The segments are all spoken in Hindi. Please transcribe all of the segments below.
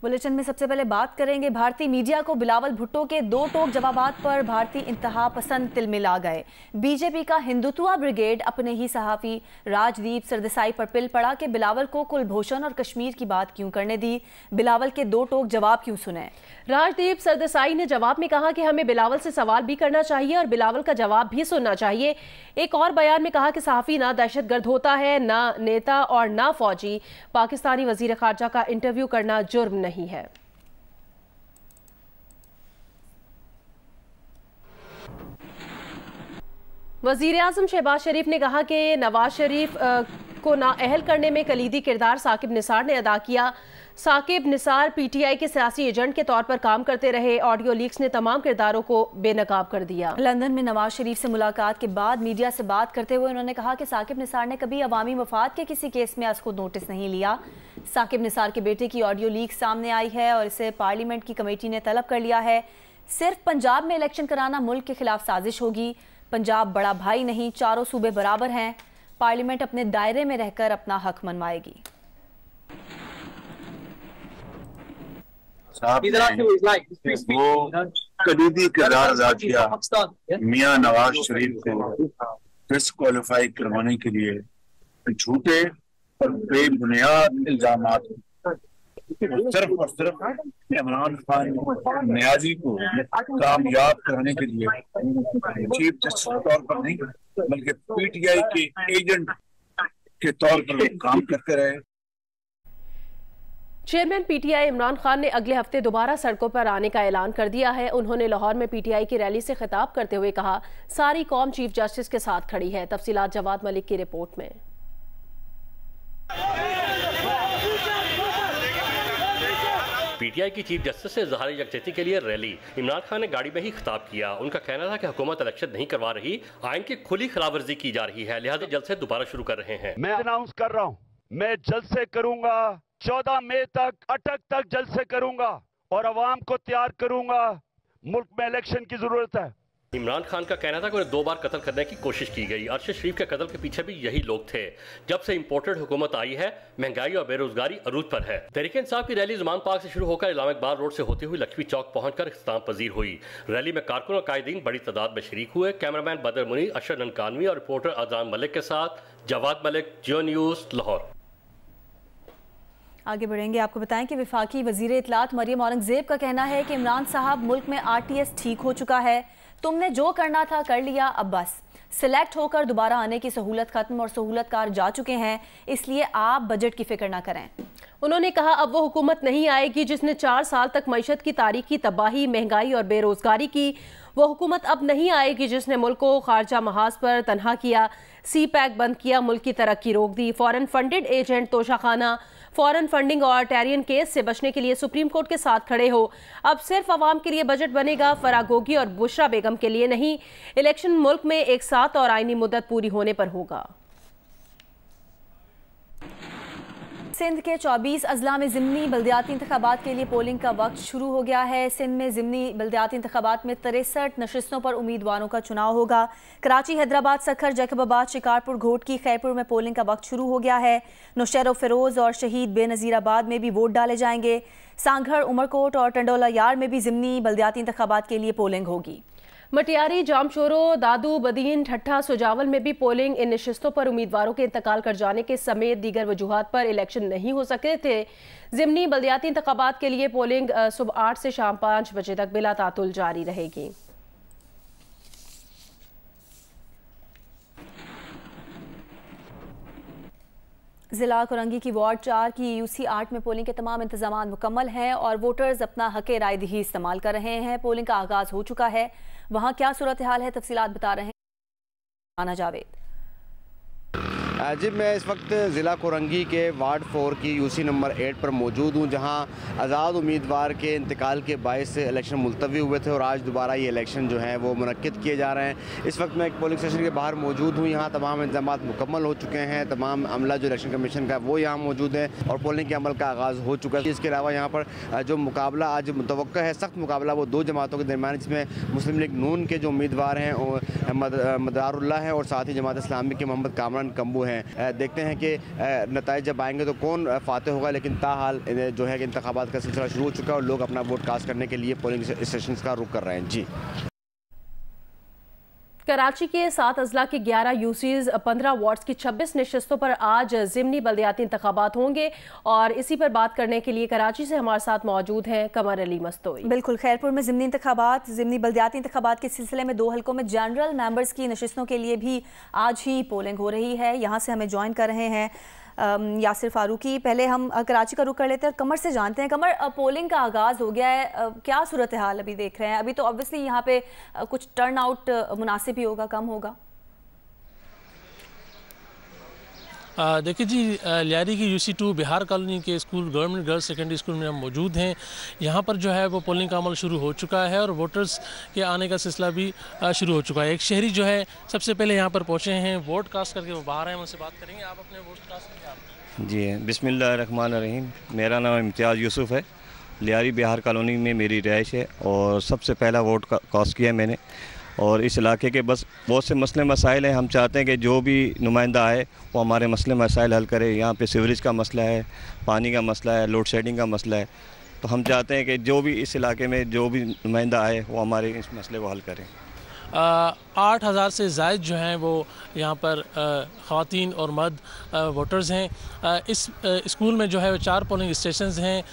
बुलेटिन में सबसे पहले बात करेंगे भारतीय मीडिया को बिलावल भुट्टो के दो टोक जवाबात पर भारतीय इंतहा पसंद तिलमिला गए। बीजेपी का हिंदुत्वा ब्रिगेड अपने ही सहाफी राजदीप सरदेसाई पर पिल पड़ा कि बिलावल को कुलभूषण और कश्मीर की बात क्यों करने दी, बिलावल के दो टोक जवाब क्यों सुने। राजदीप सरदेसाई ने जवाब में कहा कि हमें बिलावल से सवाल भी करना चाहिए और बिलावल का जवाब भी सुनना चाहिए। एक और बयान में कहा कि सहाफी ना दहशतगर्द होता है, ना नेता और ना फौजी। पाकिस्तानी वजीर खारजा का इंटरव्यू करना जुर्म नहीं है। वजीर आजम शहबाज शरीफ ने कहा कि नवाज शरीफ को नाअहल करने में कलीदी किरदार साकिब निसार ने अदा किया। साकिब निसार पीटीआई के सियासी एजेंट के तौर पर काम करते रहे। ऑडियो लीक्स ने तमाम किरदारों को बेनकाब कर दिया। लंदन में नवाज शरीफ से मुलाकात के बाद मीडिया से बात करते हुए उन्होंने कहा कि साकिब निसार ने कभी अवामी मफाद के किसी केस में आज खुद नोटिस नहीं लिया। साकिब निसार के बेटे की ऑडियो लीक सामने आई है और इसे पार्लियामेंट की कमेटी ने तलब कर लिया है। सिर्फ पंजाब में इलेक्शन कराना मुल्क के खिलाफ साजिश होगी। पंजाब बड़ा भाई नहीं, चारों सूबे बराबर हैं। पार्लियामेंट अपने दायरे में रहकर अपना हक मनवाएगी। वो कलीदी किरदार अदा किया मियां नवाज शरीफ को डिस्क्वालीफाई करवाने के लिए झूठे और बेबुनियाद इल्जामात सिर्फ और सिर्फ इमरान खान न्याजी को कामयाब करने के लिए चीफ जस्टिस के तौर पर नहीं बल्कि पीटीआई के एजेंट के तौर पर काम करते रहे। चेयरमैन पीटीआई इमरान खान ने अगले हफ्ते दोबारा सड़कों पर आने का ऐलान कर दिया है। उन्होंने लाहौर में पीटीआई की रैली से खिताब करते हुए कहा, सारी कौम चीफ जस्टिस के साथ खड़ी है। तफसीलात जवाद मलिक की रिपोर्ट में। पीटीआई की चीफ जस्टिस से इज़हार यकजहती के लिए रैली। इमरान खान ने गाड़ी में ही खिताब किया। उनका कहना था कि हुकूमत इलेक्शन नहीं करवा रही, आइन की खुली खिलाफवर्जी की जा रही है, लिहाजा जलसे दोबारा शुरू कर रहे हैं। मैं अनाउंस कर रहा हूँ, मैं जलसे करूंगा 14 मई तक, अटक तक जलसे करूंगा और अवाम को तैयार करूंगा। मुल्क में इलेक्शन की जरूरत है। इमरान खान का कहना था कि उन्हें 2 बार कत्ल करने की कोशिश की गई। अरशद शरीफ के कत्ल के पीछे भी यही लोग थे। जब से इंपोर्टेड हुकूमत आई है, महंगाई और बेरोजगारी अरूज पर है। तहरीक इंसाफ की रैली ज़मान पार्क से शुरू होकर इलामा इकबाल रोड से होती हुई लक्ष्मी चौक पहुंचकर इख्तिताम पजीर हुई। रैली में कारकुन और कायदीन बड़ी तादाद में शरीक हुए। कैमरामैन बदर मुनीर, अशर ननकानवी और रिपोर्टर अजान मलिक के साथ जवाद मलिक, जियो न्यूज़, लाहौर। आगे बढ़ेंगे। आपको बताएं कि वफाकी वजीर इत्तलात मरियम औरंगजेब का कहना है कि इमरान साहब मुल्क में आरटीएस ठीक हो चुका है, तुमने जो करना था कर लिया, अब बस सिलेक्ट होकर दोबारा आने की सहूलत खत्म और सहूलतकार जा चुके हैं, इसलिए आप बजट की फिक्र ना करें। उन्होंने कहा, अब वो हुकूमत नहीं आएगी जिसने 4 साल तक मईशत की तारीखी तबाही, महंगाई और बेरोजगारी की। वो हुकूमत अब नहीं आएगी जिसने मुल्क को खारजा महाज पर तनहा किया, सी पैक बंद किया, मुल्क की तरक्की रोक दी, foreign funded agent Toshakhana, foreign funding और टेरियन केस से बचने के लिए सुप्रीम कोर्ट के साथ खड़े हो। अब सिर्फ आवाम के लिए बजट बनेगा, फरागोगी और बुशरा बेगम के लिए नहीं। इलेक्शन मुल्क में एक साथ और आईनी मुद्दत पूरी होने पर होगा। सिंध के 24 अजला में ज़िमनी बल्दियाती इंतखाबात के लिए पोलिंग का वक्त शुरू हो गया है। सिंध में ज़िमनी बल्दियाती इंतखाबात में 63 नशिस्तों पर उम्मीदवारों का चुनाव होगा। कराची, हैदराबाद, सखर, जैकबाबाद, शिकारपुर, घोटकी, खैपुर में पोलिंग का वक्त शुरू हो गया है। नौशहर, फिरोज और शहीद बेनज़ीराबाद में भी वोट डाले जाएंगे। सांघड़, उमरकोट और टंडोला यार्ड में भी ज़िमनी बल्दियाती इंतखाबात के लिए पोलिंग होगी। मटियारी, जामशोरो, दादू, बदीन, ठट्ठा, सुजावल में भी पोलिंग। इन नशिस्तों पर उम्मीदवारों के इंतकाल कर जाने के समेत दीगर वजूहात पर इलेक्शन नहीं हो सके थे। ज़िमनी बल्दियाती इंतखाबात के लिए पोलिंग सुबह 8 से शाम 5 बजे तक बिला तातुल जारी रहेगी। जिला कोरंगी की वार्ड 4 की यूसी 8 में पोलिंग के तमाम इंतजाम मुकम्मल हैं और वोटर्स अपना हक राय दही इस्तेमाल कर रहे हैं। पोलिंग का आगाज हो चुका है। वहां क्या सूरत हाल है, तफसीलात बता रहे हैं आना जावेद। जी, मैं इस वक्त ज़िला कोरंगी के वार्ड 4 की यूसी नंबर 8 पर मौजूद हूँ, जहाँ आज़ाद उम्मीदवार के इंतकाल के बायस से इलेक्शन मुलतवी हुए थे और आज दोबारा ये इलेक्शन जो है वो मुनक्किद किए जा रहे हैं। इस वक्त मैं एक पोलिंग स्टेशन के बाहर मौजूद हूँ। यहाँ तमाम इंतजाम मुकम्मल हो चुके हैं। तमाम अमला जो इलेक्शन कमीशन का वो यहाँ मौजूद है और पोलिंग के अमल का आगाज़ हो चुका है। इसके अलावा यहाँ पर जो मुकाबला आज मुतवक्का है, सख्त मुकाबला, वो 2 जमातों के दरमियान, जिसमें मुस्लिम लीग नून के जो उम्मीदवार हैं मदारुल्लाह हैं और साथ ही जमात इस्लामी के मोहम्मद कामरान कम्बू हैं। देखते हैं कि नताइज जब आएंगे तो कौन फाते होगा, लेकिन ताहाल जो है कि इंतखाबात का सिलसिला शुरू हो चुका है और लोग अपना वोट कास्ट करने के लिए पोलिंग स्टेशन का रुख कर रहे हैं। जी, कराची के 7 अजला के 11 यूसीज 15 वार्ड्स की 26 नशस्तों पर आज ज़िमनी बल्दियाती इंतखाबात होंगे और इसी पर बात करने के लिए कराची से हमारे साथ मौजूद हैं कमर अली मस्तोई। बिल्कुल, खैरपुर में ज़िमनी बल्दियाती इंतखाबात के सिलसिले में 2 हलकों में जनरल मेंबर्स की नशस्तों के लिए भी आज ही पोलिंग हो रही है। यहाँ से हमें ज्वाइन कर रहे हैं यासिर फारूकी। पहले हम कराची का रुख कर लेते हैं और कमर से जानते हैं। कमर, पोलिंग का आगाज़ हो गया है, क्या सूरत हाल अभी देख रहे हैं? अभी तो ऑब्वियसली यहाँ पे कुछ टर्न आउट मुनासिब ही होगा, कम होगा? देखिए जी, लियारी की UC2 बिहार कॉलोनी के school government girls secondary school में हम मौजूद हैं। यहाँ पर जो है वो पोलिंग का अमल शुरू हो चुका है और वोटर्स के आने का सिलसिला भी शुरू हो चुका है। एक शहरी जो है सबसे पहले यहाँ पर पहुँचे हैं, वोट कास्ट करके वो बाहर हैं, उनसे बात करेंगे। आप अपने वोट कास्ट करें? जी, बिस्मिल्लाहिर्रहमानिर्रहीम। मेरा नाम इम्तियाज़ यूसुफ़ है। लियारी बिहार कॉलोनी में मेरी रिहाइश है और सबसे पहला वोट कास्ट किया मैंने। और इस इलाके के बस बहुत से मसले मसाइल हैं। हम चाहते हैं कि जो भी नुमाइंदा आए वो हमारे मसले मसाइल हल करे। यहाँ पे सीवरेज का मसला है, पानी का मसला है, लोड शेडिंग का मसला है। तो हम चाहते हैं कि जो भी इस इलाके में जो भी नुमाइंदा आए वो हमारे इस मसले को हल करें। 8,000 से ज़ायद जो हैं वो यहाँ पर ख़वातीन और मर्द वोटर्स हैं। इस स्कूल में जो है 4 पोलिंग स्टेशन हैं।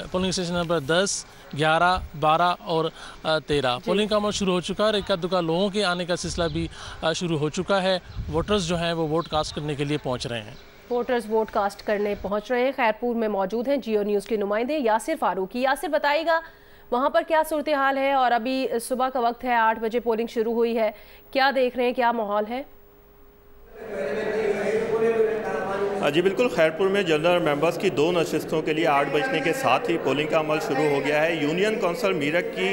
पोलिंग स्टेशन नंबर 10, 11, 12 और 13। पोलिंग का अमल शुरू हो चुका है और इक्का दुक्का लोगों के आने का सिलसिला भी शुरू हो चुका है। वोटर्स जो हैं वो वोट कास्ट करने के लिए पहुँच रहे हैं। वोटर्स वोट कास्ट करने पहुँच रहे हैं। खैरपुर में मौजूद हैं जियो न्यूज़ के नुमाइंदे यासिर फारूकी। यासिर, बताइएगा वहाँ पर क्या सूरत हाल है? और अभी सुबह का वक्त है, 8 बजे पोलिंग शुरू हुई है, क्या देख रहे हैं, क्या माहौल है? जी बिल्कुल, खैरपुर में जनरल मेंबर्स की 2 नशस्तों के लिए 8 बजने के साथ ही पोलिंग का अमल शुरू हो गया है। यूनियन काउंसिल मीरठ की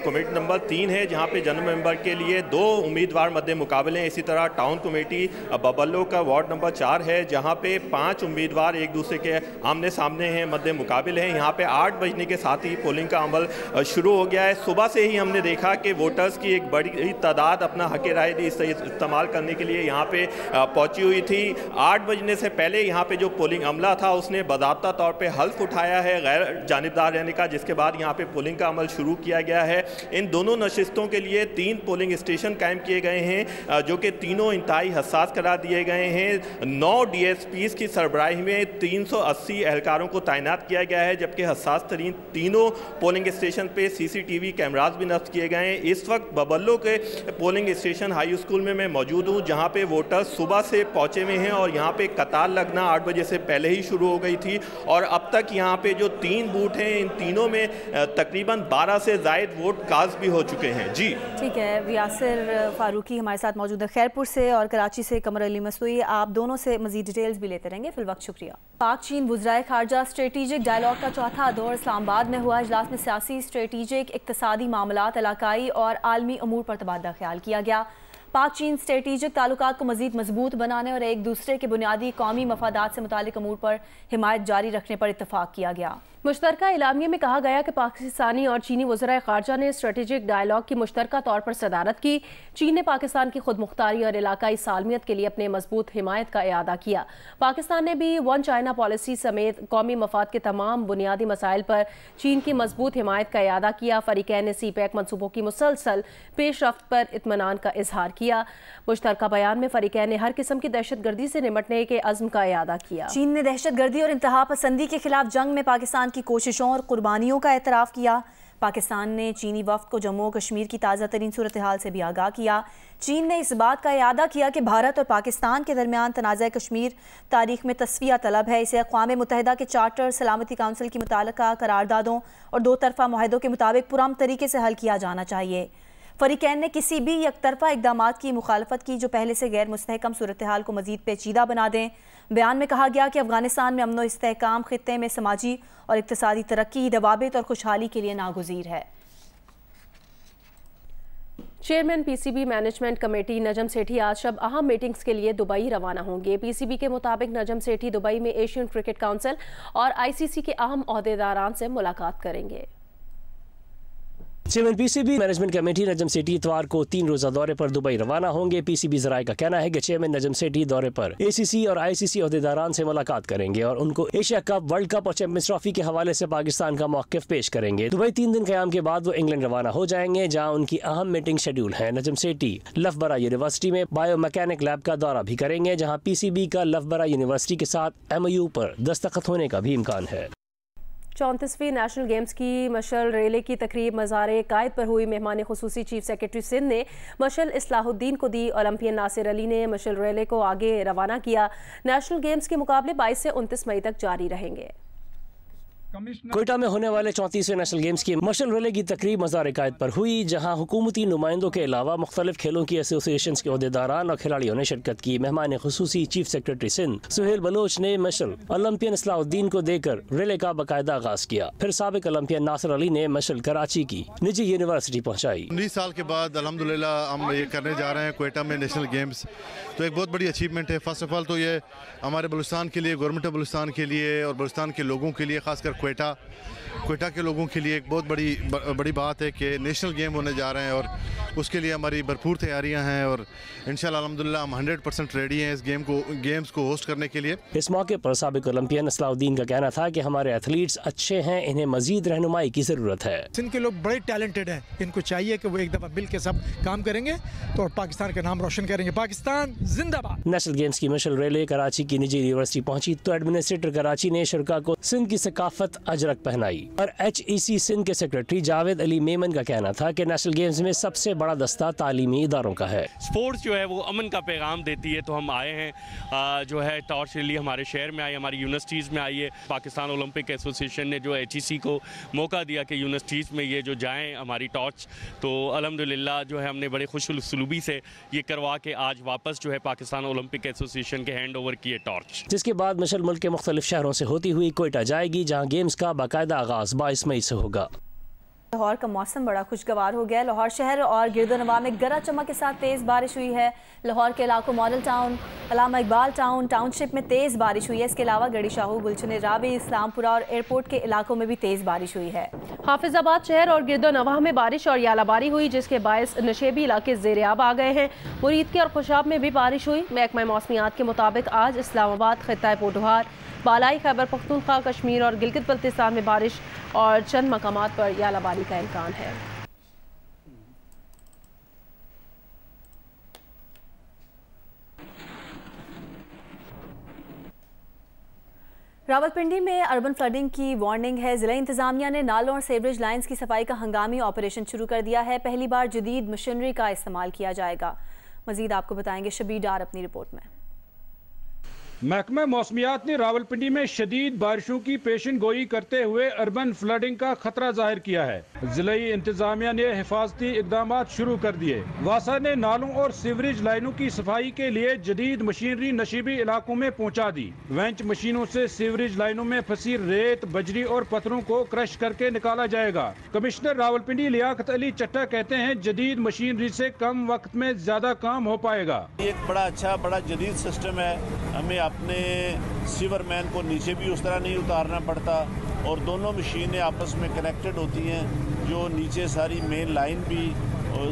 कमेटी नंबर 3 है, जहां पे जनरल मेंबर के लिए 2 उम्मीदवार मद्दे मुकाबले हैं। इसी तरह टाउन कमेटी बबल्लो का वार्ड नंबर 4 है, जहां पे 5 उम्मीदवार एक दूसरे के आमने सामने हैं, मद्दे मुकाबले हैं। यहाँ पे 8 बजने के साथ ही पोलिंग का अमल शुरू हो गया है। सुबह से ही हमने देखा कि वोटर्स की एक बड़ी तादाद अपना हक राय इस्तेमाल करने के लिए यहाँ पे पहुँची हुई थी। 8 बजने से पहले यहाँ पे जो पोलिंग अमला था उसने बाज़ाब्ता तौर पे हल्फ उठाया है गैर जानिबदार रहने का, जिसके बाद यहाँ पे पोलिंग का अमल शुरू किया गया है। इन दोनों नशिस्तों के लिए 3 पोलिंग स्टेशन कायम किए गए हैं, जो कि तीनों इंतहाई हसास करार दिए गए हैं। 9 DSPs की सरबराही में 380 एहलकारों को तैनात किया गया है, जबकि हसास तरीन तीनों पोलिंग स्टेशन पे CCTV कैमराज भी नस्ब किए गए हैं। इस वक्त बबल्लो के पोलिंग स्टेशन हाई स्कूल में मैं मौजूद हूँ, जहाँ पे वोटर्स सुबह से पहुँचे हुए हैं और यहाँ पे कतार लगना 8 बजे से पहले ही शुरू हो गई थी। और अब तक यहाँ पे जो 3 बूथ हैं, इन तीनों में तकरीबन 12 से ज़ायद वोट कास्ट भी हो चुके हैं। जी ठीक है, यासिर फारूकी हमारे साथ मौजूद है खैरपुर से और कराची से कमर अली मस्तोई। आप दोनों से मजीद डिटेल्स भी लेते रहेंगे। फिल वक्त शुक्रिया। पाक चीन वज़राए ख़ारजा स्ट्रेटेजिक डायलॉग का चौथा दौर इस्लामाबाद में हुआ। इजलास में सियासी, स्ट्रेटेजिक, इक़्तिसादी मामलात, इलाकाई और आलमी अमूर पर तबादला ख्याल किया गया। पाक चीन स्ट्रेटेजिक ताल्लुकात को मज़ीद मजबूत बनाने और एक दूसरे के बुनियादी कौमी मफादात से मुतालिक अमूर पर हिमायत जारी रखने पर इत्तफाक किया गया। मुश्तरका इलामिया में कहा गया कि पाकिस्तानी और चीनी वज़राए ख़ारजा ने स्ट्रेटेजिक डायलॉग की मुश्तरका तौर पर सदारत की। चीन ने पाकिस्तान की खुद मुख्तारी और इलाकाई सालमियत के लिए अपने मजबूत हिमायत का इआदा किया। पाकिस्तान ने भी 1 चाइना पॉलिसी समेत कौमी मफाद के तमाम बुनियादी मसाइल पर चीन की मजबूत हिमायत का इआदा किया। फरीकैन ने CPEC मनसूबों की मुसलसल पेशरफ्त पर इत्मीनान का इजहार किया। मुश्तरका बयान में फरीकैन ने हर किस्म की दहशतगर्दी से निपटने के अज़्म का इआदा किया। चीन ने दहशतगर्दी और इंतहा पसंदी के खिलाफ जंग में पाकिस्तान की कोशिशों और कुर्बानियों का एतराफ़ किया। पाकिस्तान ने चीनी वफ़द को जम्मू और कश्मीर की ताज़ा तरीन सूरत हाल से भी आगाह किया। चीन ने इस बात का इआदा किया कि भारत और पाकिस्तान के दरमियान तनाज़ा कश्मीर तारीख में तस्फिया तलब है। इसे अक़वाम मुत्तहिदा के चार्टर, सलामती काउंसिल की मुताल्लिका करारदादों और 2 तरफ़ा मुआहदों के मुताबिक पुरअमन तरीके से हल किया जाना चाहिए। फरीकैन ने किसी भी एकतरफा इक़दामात की मुखालफत की जो पहले से गैर मुस्तहकम सूरत हाल को मज़ीद पेचीदा बना दें। बयान में कहा गया कि अफगानिस्तान में अमन व इस्तेहकाम खित्ते में समाजी और इक़्तिसादी तरक्की, दवाबित और खुशहाली के लिए नागुज़ीर है। Chairman PCB management committee Najam Sethi आज शब अहम मीटिंग्स के लिए दुबई रवाना होंगे। PCB के मुताबिक नजम सेठी दुबई में एशियन क्रिकेट काउंसिल और ICC के अहम ओहदेदारान से मुलाकात करेंगे। Chairman PCB management committee Najam Sethi इतवार को 3 रोजा दौरे पर दुबई रवाना होंगे। पीसीबी जराये का कहना है कि चेयरमैन नजम सेठी दौरे पर एसीसी और आईसीसी अहदेदारान से मुलाकात करेंगे और उनको एशिया कप, वर्ल्ड कप और चैंपियंस ट्रॉफी के हवाले से पाकिस्तान का मौक़िफ़ पेश करेंगे। दुबई 3 दिन क़याम के बाद वो इंग्लैंड रवाना हो जाएंगे, जहाँ उनकी अहम मीटिंग शेड्यूल है। नजम सेठी लफबरा यूनिवर्सिटी में बायो मैकेनिक लैब का दौरा भी करेंगे, जहाँ पीसीबी का लफबरा यूनिवर्सिटी के साथ MOU पर दस्तखत होने का भी इम्कान है। 34वीं नेशनल गेम्स की मशल रेले की तकरीब मज़ार कायद पर हुई। मेहमान खुसूसी चीफ सेक्रेटरी सिंध ने मशल इस्लाहुद्दीन को दी। ओलंपियन नासिर अली ने मशल रेले को आगे रवाना किया। नेशनल गेम्स के मुकाबले 22 से 29 मई तक जारी रहेंगे। कोयटा में होने वाले 34वें नेशनल गेम्स की मशल रेले की तकरीब मज़ार कायद पर हुई, जहां हुकूमती नुमाइंदों के अलावा मुख्तलिफ खेलों की एसोसिएशन के अहदेदारान और खिलाड़ियों ने शिरकत की। मेहमान खुसूसी चीफ सेक्रेटरी सिंध सुहेल बलोच ने मशल ओलंपियन इस्लाहुद्दीन को देकर रेले का बाकायदा आगाज किया। फिर साबिक ओलंपियन नासिर अली ने मशल कराची की निजी यूनिवर्सिटी पहुँचाई। 19 साल के बाद अल्हम्दुलिल्लाह हम ये करने जा रहे हैं कोयटा में नेशनल गेम्स, तो एक बहुत बड़ी अचीवमेंट है। फर्स्ट ऑफ ऑल तो ये हमारे बलूचिस्तान के लिए, गवर्नमेंट ऑफ बलूचिस्तान के लिए और बलूचिस्तान के लोगों के लिए, खासकर कोयटा के लोगों के लिए एक बहुत बड़ी बात है कि नेशनल गेम होने जा रहे हैं और उसके लिए हमारी भरपूर तैयारियां हैं और इंशाल्लाह अल्हम्दुलिल्लाह हम 100% रेडी हैं इस गेम्स को होस्ट करने के लिए। इस मौके पर साबिक ओलंपियन इस्लाहुद्दीन का कहना था कि हमारे एथलीट्स अच्छे हैं, इन्हें मजीद रहनुमाई की जरूरत है। सिंध के लोग बड़े टैलेंटेड हैं, इनको चाहिए कि वो एक दफा मिल के सब काम करेंगे तो पाकिस्तान का नाम रोशन करेंगे। पाकिस्तान जिंदाबाद। नेशनल गेम्स की मशल रेले कराची की निजी यूनिवर्सिटी पहुंची तो एडमिनिस्ट्रेटर कराची ने शुरा को सिंध की सकाफत अजरक पहनाई और HEC सिंध के सेक्रेटरी जावेद अली मेमन का कहना था कि नेशनल गेम्स में सबसे बड़ा दस्ता तालीमी इदारों का है। स्पोर्ट्स जो है वो अमन का पैगाम देती है, तो हम आए हैं जो है टॉर्च रैली हमारे शहर में आई, हमारी यूनिवर्सिटीज़ में आई है। पाकिस्तान ओलंपिक एसोसिएशन ने जो HEC को मौका दिया कि यूनिवर्सिटीज़ में ये जो जाएँ हमारी टॉर्च, तो अल्हम्दुलिल्लाह जो है हमने बड़े खुशुसलूबी से ये करवा के आज वापस जो है पाकिस्तान ओलंपिक एसोसिएशन के हैंड ओवर किए टॉर्च। जिसके बाद मशल मुल्क के मुख्तलिफ शहरों से होती हुई कोयटा जाएगी, जहाँ गेम्स का बाकायदा आगाज 22 मई से होगा। लाहौर का मौसम बड़ा खुशगवार हो गया। लाहौर शहर और गिरदोनवा में गरज चमक के साथ तेज़ बारिश हुई है। लाहौर के इलाकों मॉडल टाउन, अल्लामा इकबाल टाउन, टाउनशिप में तेज़ बारिश हुई है। इसके अलावा गड़ी शाहू, गुलशन रावी, इस्लामपुरा और एयरपोर्ट के इलाकों में भी तेज़ बारिश हुई है। हाफिजाबाद शहर और गिरदोनवा में बारिश और यालाबारी हुई, जिसके बायस नशेबी इलाके ज़ेर-ए-आब आ गए हैं। मुरीद के और खुशाब में भी बारिश हुई। महकमा मौसमियात के मुताबिक आज इस्लामाबाद, खित्ता पोटोहार, बालाई खैबर पख्तूनख्वा, कश्मीर और गिलगित बल्तिस्तान में बारिश और चंद मकामात पर यालाबारी का इम्कान है। रावलपिंडी में अर्बन फ्लडिंग की वार्निंग है। जिला इंतजामिया ने नालों और सीवरेज लाइंस की सफाई का हंगामी ऑपरेशन शुरू कर दिया है। पहली बार जदीद मशीनरी का इस्तेमाल किया जाएगा। मजीद आपको बताएंगे शबीर डार अपनी रिपोर्ट में। महकमा मौसमियात ने रावलपिंडी में शदीद बारिशों की पेशन गोई करते हुए अर्बन फ्लडिंग का खतरा जाहिर किया है। जिलाई इंतजामिया ने हिफाजती इकदाम शुरू कर दिए। वासा ने नालों और सीवरेज लाइनों की सफाई के लिए जदीद मशीनरी नशीबी इलाकों में पहुंचा दी। वेंच मशीनों से सीवरेज लाइनों में फंसी रेत, बजरी और पत्थरों को क्रश करके निकाला जाएगा। कमिश्नर रावलपिंडी लियाकत अली चट्टा कहते हैं जदीद मशीनरी से कम वक्त में ज्यादा काम हो पाएगा। एक बड़ा जदीद सिस्टम है। हमें अपने सीवर मैन को नीचे भी उस तरह नहीं उतारना पड़ता और दोनों मशीनें आपस में कनेक्टेड होती हैं, जो नीचे सारी मेन लाइन भी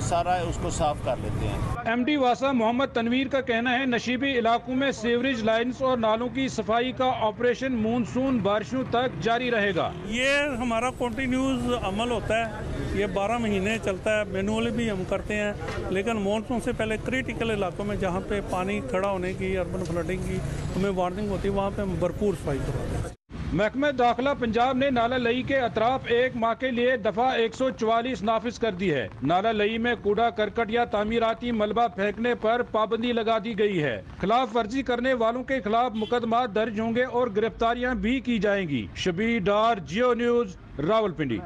सारा उसको साफ कर लेते हैं। MD वासा मोहम्मद तनवीर का कहना है नशीबी इलाकों में सीवरेज लाइन्स और नालों की सफाई का ऑपरेशन मानसून बारिशों तक जारी रहेगा। ये हमारा कंटिन्यूस अमल होता है, ये 12 महीने चलता है। मैनुअली भी हम करते हैं, लेकिन मानसून से पहले क्रिटिकल इलाकों में जहाँ पे पानी खड़ा होने की, अर्बन फ्लडिंग की हमें वार्निंग होती है, वहाँ पे हम भरपूर सफाई करवाते हैं। महकमा दाखिला पंजाब ने नाला लई के अतराफ एक माह के लिए दफा 144 नाफिज कर दी है। नाला लई में कूड़ा करकट या तामीराती मलबा फेंकने पर पाबंदी लगा दी गई है। खिलाफ वर्जी करने वालों के खिलाफ मुकदमा दर्ज होंगे और गिरफ्तारियां भी की जाएंगी। शबीर डार, जियो न्यूज, रावलपिंडी।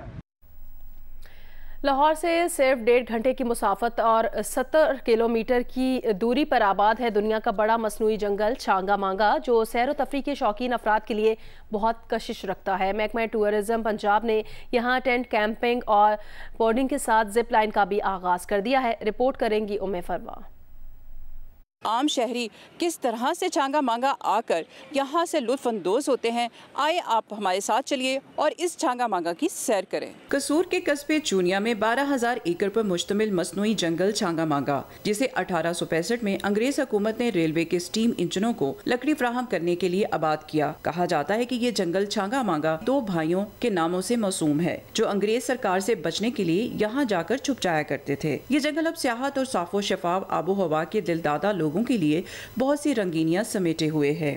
लाहौर से सिर्फ 1.5 घंटे की मुसाफत और 70 किलोमीटर की दूरी पर आबाद है दुनिया का बड़ा मसनूई जंगल छांगा मांगा, जो सैर व तफरी के शौकीन अफराद के लिए बहुत कशिश रखता है। महकमा टूरिज्म पंजाब ने यहाँ टेंट कैंपिंग और बोर्डिंग के साथ जिप लाइन का भी आगाज कर दिया है। रिपोर्ट करेंगी उम्मे फरवा। आम शहरी किस तरह से चांगा मांगा आकर यहाँ से लुत्फानंदोज होते हैं। आए आप हमारे साथ चलिए और इस चांगा मांगा की सैर करें। कसूर के कस्बे चूनिया में 12,000 एकड़ पर मुश्तमिल मसनूई जंगल चांगा मांगा, जिसे 1865 में अंग्रेज हुकूमत ने रेलवे के स्टीम इंजनों को लकड़ी फराहम करने के लिए आबाद किया। कहा जाता है कि ये जंगल चांगा मांगा 2 भाइयों के नामों से मौसूम है, जो अंग्रेज सरकार से बचने के लिए यहाँ जाकर छुप जाया करते थे। ये जंगल अब सियाहत और साफो शफाफ आबो हवा के दिलदादा लोगों के लिए बहुत सी रंगीनियां समेटे हुए है।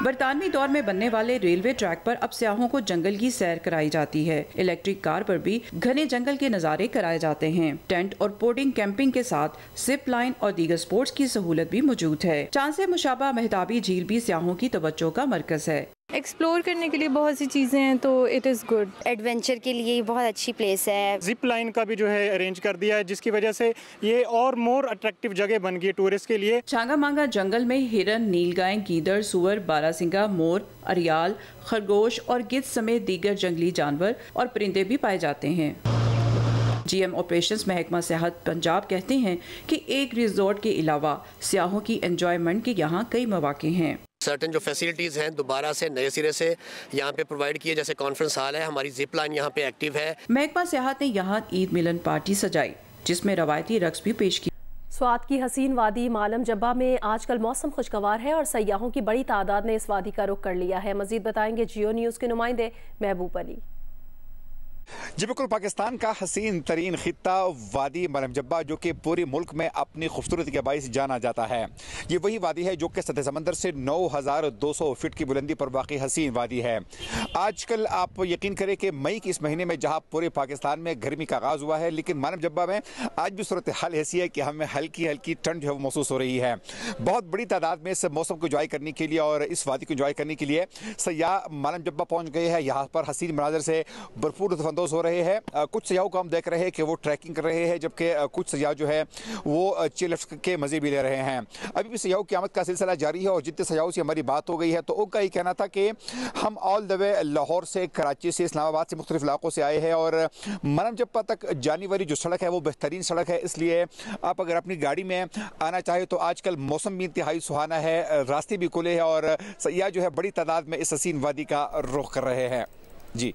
बरतानवी दौर में बनने वाले रेलवे ट्रैक पर अब सियाहों को जंगल की सैर कराई जाती है। इलेक्ट्रिक कार पर भी घने जंगल के नज़ारे कराए जाते हैं। टेंट और बोटिंग कैंपिंग के साथ जिप लाइन और दीगर स्पोर्ट्स की सहूलत भी मौजूद है। चांद से मुशाबा मेहताबी झील भी सियाहों की तवज्जो का मरकज है। एक्सप्लोर करने के लिए बहुत सी चीज़ें हैं, तो इट इज़ गुड। एडवेंचर के लिए बहुत अच्छी प्लेस है। जिप लाइन का भी जो है अरेंज कर दिया है, जिसकी वजह से ये और मोर अट्रैक्टिव जगह बन गई टूरिस्ट के लिए। चांगा मांगा जंगल में हिरन, नीलगाय, गीदड़, सुअर, बारासिंगा, मोर, अरियाल, खरगोश और गिद्ध समेत दीगर जंगली जानवर और परिंदे भी पाए जाते हैं। GM ऑपरेशंस महकमा सियाहत पंजाब कहते हैं कि एक रिजॉर्ट के अलावा सियाहों की एंजॉयमेंट के यहाँ कई मौके हैं। सर्टन जो फैसिलिटीज़ हैं दोबारा से नए सिरे से यहाँ पे प्रोवाइड किए, जैसे कॉन्फ्रेंस हॉल है, हमारी जिप लाइन यहाँ पे एक्टिव है। महकमा सियाहत ने यहाँ ईद मिलन पार्टी सजाई, जिसमें रवायती रक्स भी पेश की। स्वात की हसीन वादी मालम जब्बा में आजकल मौसम खुशगवार है और सयाहों की बड़ी तादाद ने इस वादी का रुख कर लिया है। मजीद बताएंगे जियो न्यूज़ के नुमाइंदे महबूब अली। जी बिल्कुल, पाकिस्तान का हसीन तरीन खित्ता वादी मालम जब्बा, जो कि पूरे मुल्क में अपनी खूबसूरती के बाइस जाना जाता है। ये वही वादी है जो कि सतह समंदर से 9,200 फीट की बुलंदी पर वाक़ई हसीन वादी है। आजकल आप यकीन करें कि मई के इस महीने में जहाँ पूरे पाकिस्तान में गर्मी का आगाज़ हुआ है, लेकिन मालम जब्बा में आज भी सूरत हाल ऐसी है कि हमें हल्की हल्की ठंड जो है महसूस हो रही है। बहुत बड़ी तादाद में इस मौसम को इंजॉय करने के लिए और इस वादी को इंजॉय करने के लिए सयाह मालम जब्बा पहुँच गए हैं। यहाँ पर हसीन मनाजर से भरपूर लुत्फ़अंदोज़ हो रहे हैं। कुछ सयाहों को हम देख रहे हैं कि वो ट्रैकिंग कर रहे हैं, जबकि कुछ सयाह जो है वो चिल के मज़े भी ले रहे हैं। अभी भी सयाहों की आमद का सिलसिला जारी है और जितने सयाहों से हमारी बात हो गई है तो उनका ये कहना था कि हम ऑल द वे लाहौर से, कराची से, इस्लामाबाद से, मुख्तलिफ इलाकों से आए हैं और मालम जब्बा तक जाने वाली जो सड़क है वो बेहतरीन सड़क है। इसलिए आप अगर अपनी गाड़ी में आना चाहे तो आजकल मौसम भी इंतहाई सुहाना है, रास्ते भी खुले हैं और सयाह जो है बड़ी तादाद में इस हसीन वादी का रुख कर रहे हैं।